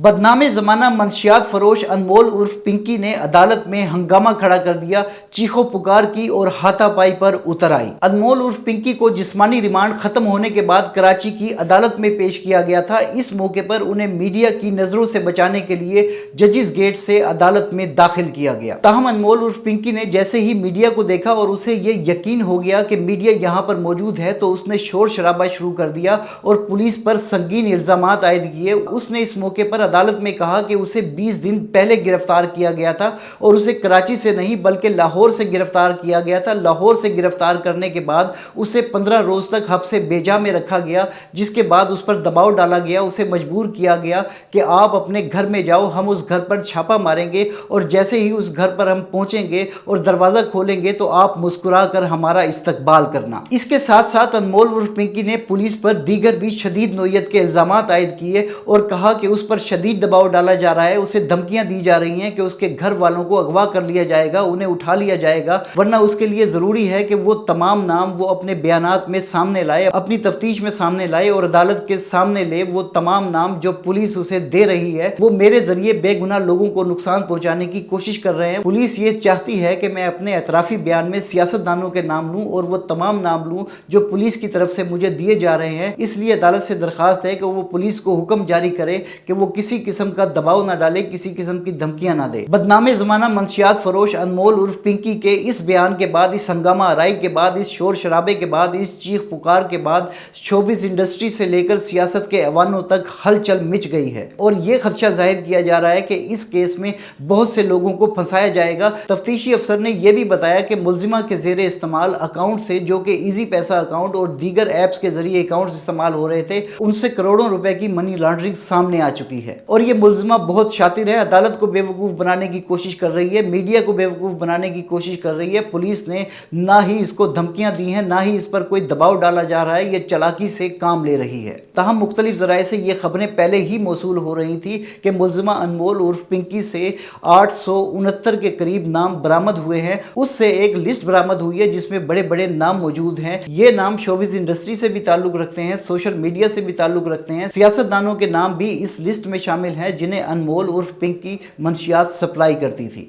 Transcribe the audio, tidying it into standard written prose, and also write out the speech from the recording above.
बदनामे जमाना मंशियात फरोश अनमोल उर्फ पिंकी ने अदालत में हंगामा खड़ा कर दिया, चीखो पुकार की और हाथापाई पर उतर आई। अनमोल उर्फ पिंकी को जिस्मानी रिमांड खत्म होने के बाद कराची की अदालत में पेश किया गया था। इस मौके पर उन्हें मीडिया की नजरों से बचाने के लिए जजिस गेट से अदालत में दाखिल किया गया। ताहम अनमोल उर्फ पिंकी ने जैसे ही मीडिया को देखा और उसे ये यकीन हो गया कि मीडिया यहाँ पर मौजूद है, तो उसने शोर शराबा शुरू कर दिया और पुलिस पर संगीन इल्जामात आयद किए। उसने इस मौके पर अदालत में कहा कि उसे 20 दिन पहले गिरफ्तार किया गया था और उसे कराची से नहीं बल्कि लाहौर से गिरफ्तार किया गया था। लाहौर से गिरफ्तार करने के बाद उसे 15 रोज तक हब्से बेजा में रखा गया, जिसके बाद उस पर दबाव डाला गया, उसे मजबूर किया गया कि आप अपने घर में जाओ, हम उस घर पर छापा मारेंगे और जैसे ही उस घर पर हम पहुंचेंगे और दरवाज़ा खोलेंगे तो आप मुस्कुरा कर हमारा इस्तकबाल करना। इसके साथ साथ अनमोल उर्फ पिंकी ने पुलिस पर दीगर भी शदीद नोयत के इल्जामात आयद किए और कहा कि उस पर शदीद दबाव डाला जा रहा है, उसे धमकियां दी जा रही हैं कि उसके घर वालों को अगवा कर लिया जाएगा, उन्हें उठा लिया जाएगा, वरना उसके लिए ज़रूरी है कि वो तमाम नाम वो अपने बयानात में सामने लाए, अपनी तफ्तीश में सामने लाए और अदालत के सामने ले। वो तमाम नाम जो पुलिस उसे दे रही है वो मेरे जरिए बेगुनाह लोगों को नुकसान पहुंचाने की कोशिश कर रहे हैं। पुलिस ये चाहती है कि मैं अपने एतराफ़ी बयान में सियासतदानों के नाम लूँ और वो तमाम नाम लूँ जो पुलिस की तरफ से मुझे दिए जा रहे हैं। इसलिए अदालत से दरख्वास्त है कि वो पुलिस को हुक्म जारी करे कि वो किसी किस्म का दबाव ना डाले, किसी किस्म की धमकियां ना दे। बदनामे ज़माना मंशियात फरोश अनमोल उर्फ पिंकी के इस बयान के बाद, इस हंगामा आराई के बाद, इस शोर शराबे के बाद, इस चीख पुकार के बाद शोबिस इंडस्ट्री से लेकर सियासत के ऐवानों तक हलचल मच गई है और ये खदशा जाहिर किया जा रहा है कि इस केस में बहुत से लोगों को फंसाया जाएगा। तफ्तीशी अफसर ने यह भी बताया कि मुलजिमा के ज़ेरे इस्तेमाल अकाउंट से, जो कि ईजी पैसा अकाउंट और दीगर ऐप्स के जरिए अकाउंट्स इस्तेमाल हो रहे थे, उनसे करोड़ों रुपए की मनी लॉन्ड्रिंग सामने आ चुकी है और ये मुलजिमा बहुत शातिर है। अदालत को बेवकूफ़ बनाने की कोशिश कर रही है, मीडिया को बेवकूफ़ बनाने की कोशिश कर रही है। पुलिस ने ना ही इसको धमकियां दी हैं, ना ही इस पर कोई दबाव डाला जा रहा है, ये चालाकी से काम ले रही है। ताहम मुख्तलिफ ज़राए से ये खबरें पहले ही मौसूल हो रही थी कि मुलजिमा अनमोल उर्फ पिंकी से 869 के करीब नाम बरामद हुए हैं। उससे एक लिस्ट बरामद हुई है जिसमें बड़े बड़े नाम मौजूद हैं। ये नाम शोबिस इंडस्ट्री से भी ताल्लुक़ रखते हैं, सोशल मीडिया से भी ताल्लुक़ रखते हैं। सियासतदानों के नाम भी इस लिस्ट में शामिल हैं जिन्हें अनमोल उर्फ पिंकी मंशियात सप्लाई करती थी।